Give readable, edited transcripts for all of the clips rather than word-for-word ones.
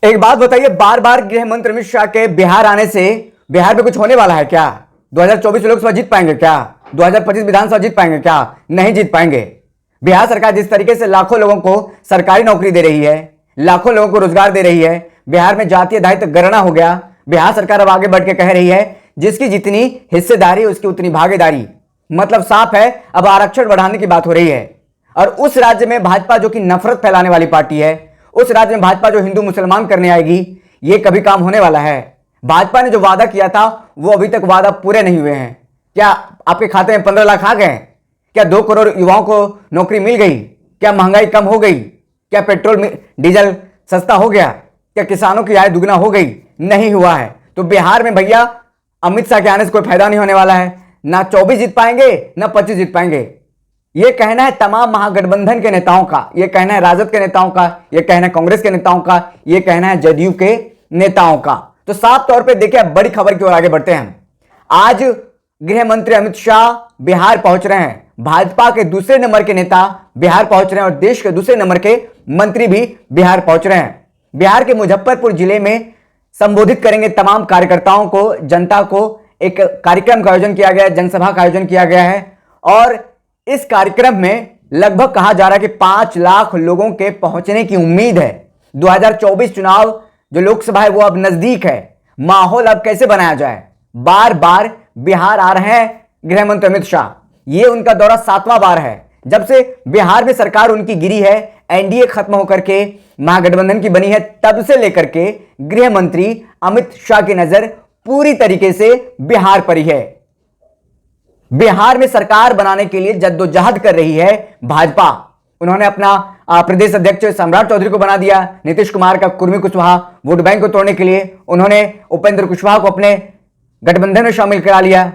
एक बात बताइए, बार बार गृह मंत्री अमित शाह के बिहार आने से बिहार में कुछ होने वाला है क्या? 2024 लोकसभा जीत पाएंगे क्या? 2025 विधानसभा जीत पाएंगे क्या? नहीं जीत पाएंगे। बिहार सरकार जिस तरीके से लाखों लोगों को सरकारी नौकरी दे रही है, लाखों लोगों को रोजगार दे रही है, बिहार में जातीय दायित्व गणना हो गया। बिहार सरकार अब आगे बढ़ के कह रही है जिसकी जितनी हिस्सेदारी उसकी उतनी भागीदारी। मतलब साफ है, अब आरक्षण बढ़ाने की बात हो रही है। और उस राज्य में भाजपा जो कि नफरत फैलाने वाली पार्टी है, उस राज्य में भाजपा जो हिंदू मुसलमान करने आएगी, यह कभी काम होने वाला है? भाजपा ने जो वादा किया था वो अभी तक वादा पूरे नहीं हुए हैं। क्या आपके खाते में 15 लाख आ गए? क्या 2 करोड़ युवाओं को नौकरी मिल गई? क्या महंगाई कम हो गई? क्या पेट्रोल डीजल सस्ता हो गया? क्या किसानों की आय दुगना हो गई? नहीं हुआ है। तो बिहार में भैया अमित शाह के आने से कोई फायदा नहीं होने वाला है। ना 24 जीत पाएंगे ना 25 जीत पाएंगे। यह कहना है तमाम महागठबंधन के नेताओं का, यह कहना है राजद के नेताओं का, यह कहना है कांग्रेस के नेताओं का, यह कहना है जदयू के नेताओं का। तो साफ तौर पे देखिए, अब बड़ी खबर की ओर आगे बढ़ते हैं। आज गृह मंत्री अमित शाह बिहार पहुंच रहे हैं। भाजपा के दूसरे नंबर के नेता बिहार पहुंच रहे हैं और देश के दूसरे नंबर के मंत्री भी बिहार पहुंच रहे हैं। बिहार के मुजफ्फरपुर जिले में संबोधित करेंगे तमाम कार्यकर्ताओं को, जनता को। एक कार्यक्रम का आयोजन किया गया है, जनसभा का आयोजन किया गया है और इस कार्यक्रम में लगभग कहा जा रहा है कि 5 लाख लोगों के पहुंचने की उम्मीद है। 2024 चुनाव जो लोकसभा है वो अब नजदीक है। माहौल अब कैसे बनाया जाए? बार बार बिहार आ रहे हैं गृह मंत्री अमित शाह। ये उनका दौरा 7वां बार है। जब से बिहार में सरकार उनकी गिरी है, एनडीए खत्म होकर के महागठबंधन की बनी है, तब से लेकर के गृह मंत्री अमित शाह की नजर पूरी तरीके से बिहार पर ही है। बिहार में सरकार बनाने के लिए जद्दोजहद कर रही है भाजपा। उन्होंने अपना प्रदेश अध्यक्ष सम्राट चौधरी को बना दिया, नीतीश कुमार का कुर्मी कुशवाहा वोट बैंक को तोड़ने के लिए उन्होंने उपेंद्र कुशवाहा को अपने गठबंधन में शामिल करा लिया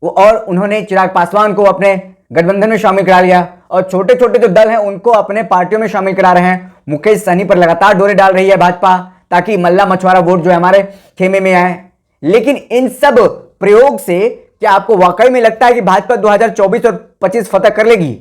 और उन्होंने चिराग पासवान को अपने गठबंधन में शामिल करा लिया और छोटे छोटे जो दल हैं उनको अपने पार्टियों में शामिल करा रहे हैं। मुकेश सहनी पर लगातार डोरे डाल रही है भाजपा ताकि मल्ला मछुआरा वोट जो है हमारे खेमे में आए। लेकिन इन सब प्रयोग से क्या आपको वाकई में लगता है कि भाजपा 2024 और 25 फतह कर लेगी?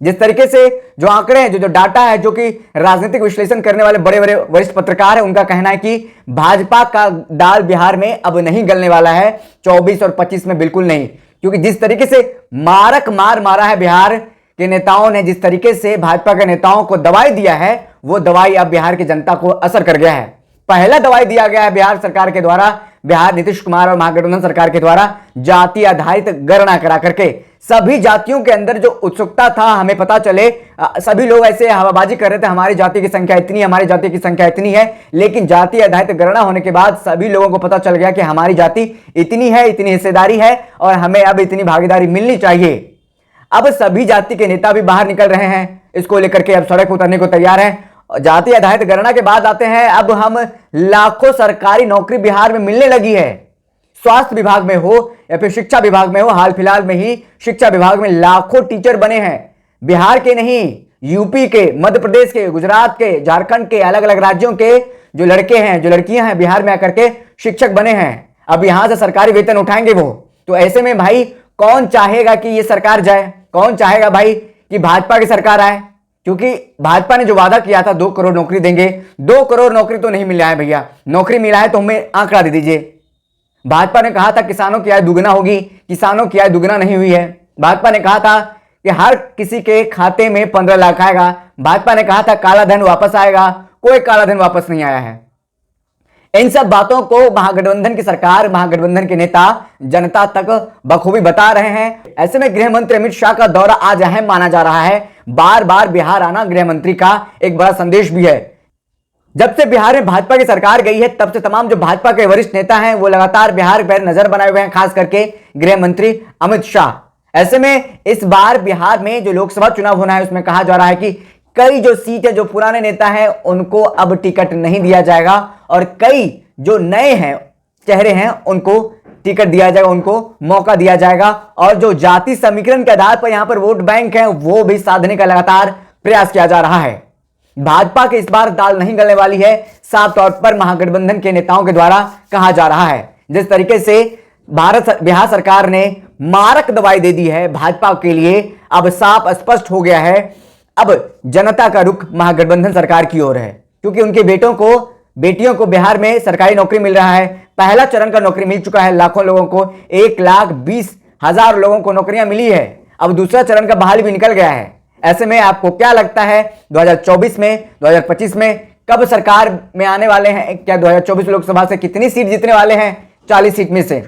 जिस तरीके से जो आंकड़े हैं, जो डाटा है, जो कि राजनीतिक विश्लेषण करने वाले बड़े बड़े वरिष्ठ पत्रकार हैं, उनका कहना है कि भाजपा का दाल बिहार में अब नहीं गलने वाला है 24 और 25 में, बिल्कुल नहीं। क्योंकि जिस तरीके से मारक मार मारा है बिहार के नेताओं ने, जिस तरीके से भाजपा के नेताओं को दवाई दिया है, वो दवाई अब बिहार की जनता को असर कर गया है। पहला दवाई दिया गया है बिहार सरकार के द्वारा, बिहार नीतीश कुमार और महागठबंधन सरकार के द्वारा जाति आधारित गणना करा करके सभी जातियों के अंदर जो उत्सुकता था हमें पता चले, सभी लोग ऐसे हवाबाजी कर रहे थे हमारी जाति की संख्या इतनी, हमारी जाति की संख्या इतनी है। लेकिन जाति आधारित गणना होने के बाद सभी लोगों को पता चल गया कि हमारी जाति इतनी है, इतनी हिस्सेदारी है और हमें अब इतनी भागीदारी मिलनी चाहिए। अब सभी जाति के नेता भी बाहर निकल रहे हैं, इसको लेकर के अब सड़क उतरने को तैयार हैं। जाति आधारित गणना के बाद आते हैं, अब हम लाखों सरकारी नौकरी बिहार में मिलने लगी है। स्वास्थ्य विभाग में हो या फिर शिक्षा विभाग में हो, हाल फिलहाल में ही शिक्षा विभाग में लाखों टीचर बने हैं। बिहार के नहीं, यूपी के, मध्य प्रदेश के, गुजरात के, झारखंड के, अलग अलग राज्यों के जो लड़के हैं, जो लड़कियां हैं, बिहार में आकर के शिक्षक बने हैं। अब यहां से सरकारी वेतन उठाएंगे वो। तो ऐसे में भाई कौन चाहेगा कि ये सरकार जाए? कौन चाहेगा भाई कि भाजपा की सरकार आए? क्योंकि भाजपा ने जो वादा किया था 2 करोड़ नौकरी देंगे, 2 करोड़ नौकरी तो नहीं मिला है भैया। नौकरी मिला है तो हमें आंकड़ा दे दीजिए। भाजपा ने कहा था किसानों की आय दुगना होगी, किसानों की आय दुगना नहीं हुई है। भाजपा ने कहा था कि हर किसी के खाते में 15 लाख आएगा। भाजपा ने कहा था काला धन वापस आएगा, कोई काला धन वापस नहीं आया है। इन सब बातों को महागठबंधन की सरकार, महागठबंधन के नेता जनता तक बखूबी बता रहे हैं। ऐसे में गृह मंत्री अमित शाह का दौरा आज अहम माना जा रहा है। बार बार बिहार आना गृह मंत्री का एक बड़ा संदेश भी है। जब से बिहार में भाजपा की सरकार गई है तब से तमाम जो भाजपा के वरिष्ठ नेता हैं वो लगातार बिहार पर नजर बनाए हुए हैं, खास करके गृह मंत्री अमित शाह। ऐसे में इस बार बिहार में जो लोकसभा चुनाव होना है उसमें कहा जा रहा है कि कई जो सीटें, जो पुराने नेता हैं उनको अब टिकट नहीं दिया जाएगा और कई जो नए हैं, चेहरे हैं, उनको टिकट दिया जाएगा, उनको मौका दिया जाएगा। और जो जाति समीकरण के आधार पर यहां पर वोट बैंक है वो भी साधने का लगातार प्रयास किया जा रहा है। भाजपा के इस बार दाल नहीं गलने वाली है, साफ तौर पर महागठबंधन के नेताओं के द्वारा कहा जा रहा है। जिस तरीके से बिहार सरकार ने मारक दवाई दे दी है भाजपा के लिए, अब साफ स्पष्ट हो गया है अब जनता का रुख महागठबंधन सरकार की ओर है। क्योंकि उनके बेटों को बेटियों को बिहार में सरकारी नौकरी मिल रहा है। पहला चरण का नौकरी मिल चुका है लाखों लोगों को, 1,20,000 लोगों को नौकरियां मिली है। अब दूसरा चरण का बहाली भी निकल गया है। ऐसे में आपको क्या लगता है 2024 में, 2025 में कब सरकार में आने वाले हैं? क्या 2024 लोकसभा से कितनी सीट जीतने वाले हैं? 40 सीट में से।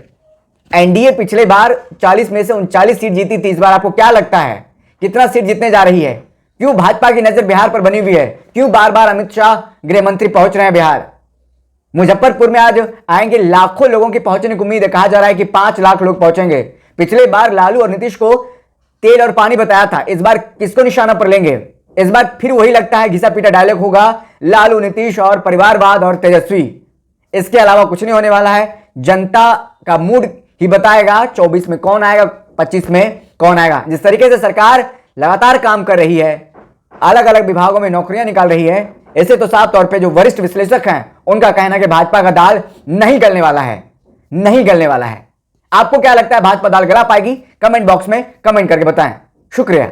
एनडीए पिछले बार 40 में से 39 सीट जीती थी। इस बार आपको क्या लगता है कितना सीट जीतने जा रही है? क्यों भाजपा की नजर बिहार पर बनी हुई है? क्यों बार बार अमित शाह गृह मंत्री पहुंच रहे हैं बिहार? मुजफ्फरपुर में आज आएंगे लाखों लोगों की पहुंचने की उम्मीद है। कहा जा रहा है कि 5 लाख लोग पहुंचेंगे। पिछले बार लालू और नीतीश को तेल और पानी बताया था, इस बार किसको निशाना पर लेंगे? इस बार फिर वही लगता है घिसा पीटा डायलॉग होगा, लालू, नीतीश और परिवारवाद और तेजस्वी। इसके अलावा कुछ नहीं होने वाला है। जनता का मूड ही बताएगा 24 में कौन आएगा, 25 में कौन आएगा। जिस तरीके से सरकार लगातार काम कर रही है, अलग अलग विभागों में नौकरियां निकाल रही है, इससे तो साफ तौर पे जो वरिष्ठ विश्लेषक हैं उनका कहना है कि भाजपा का दाल नहीं गलने वाला है, नहीं गलने वाला है। आपको क्या लगता है भाजपा दाल गला पाएगी? कमेंट बॉक्स में कमेंट करके बताएं। शुक्रिया।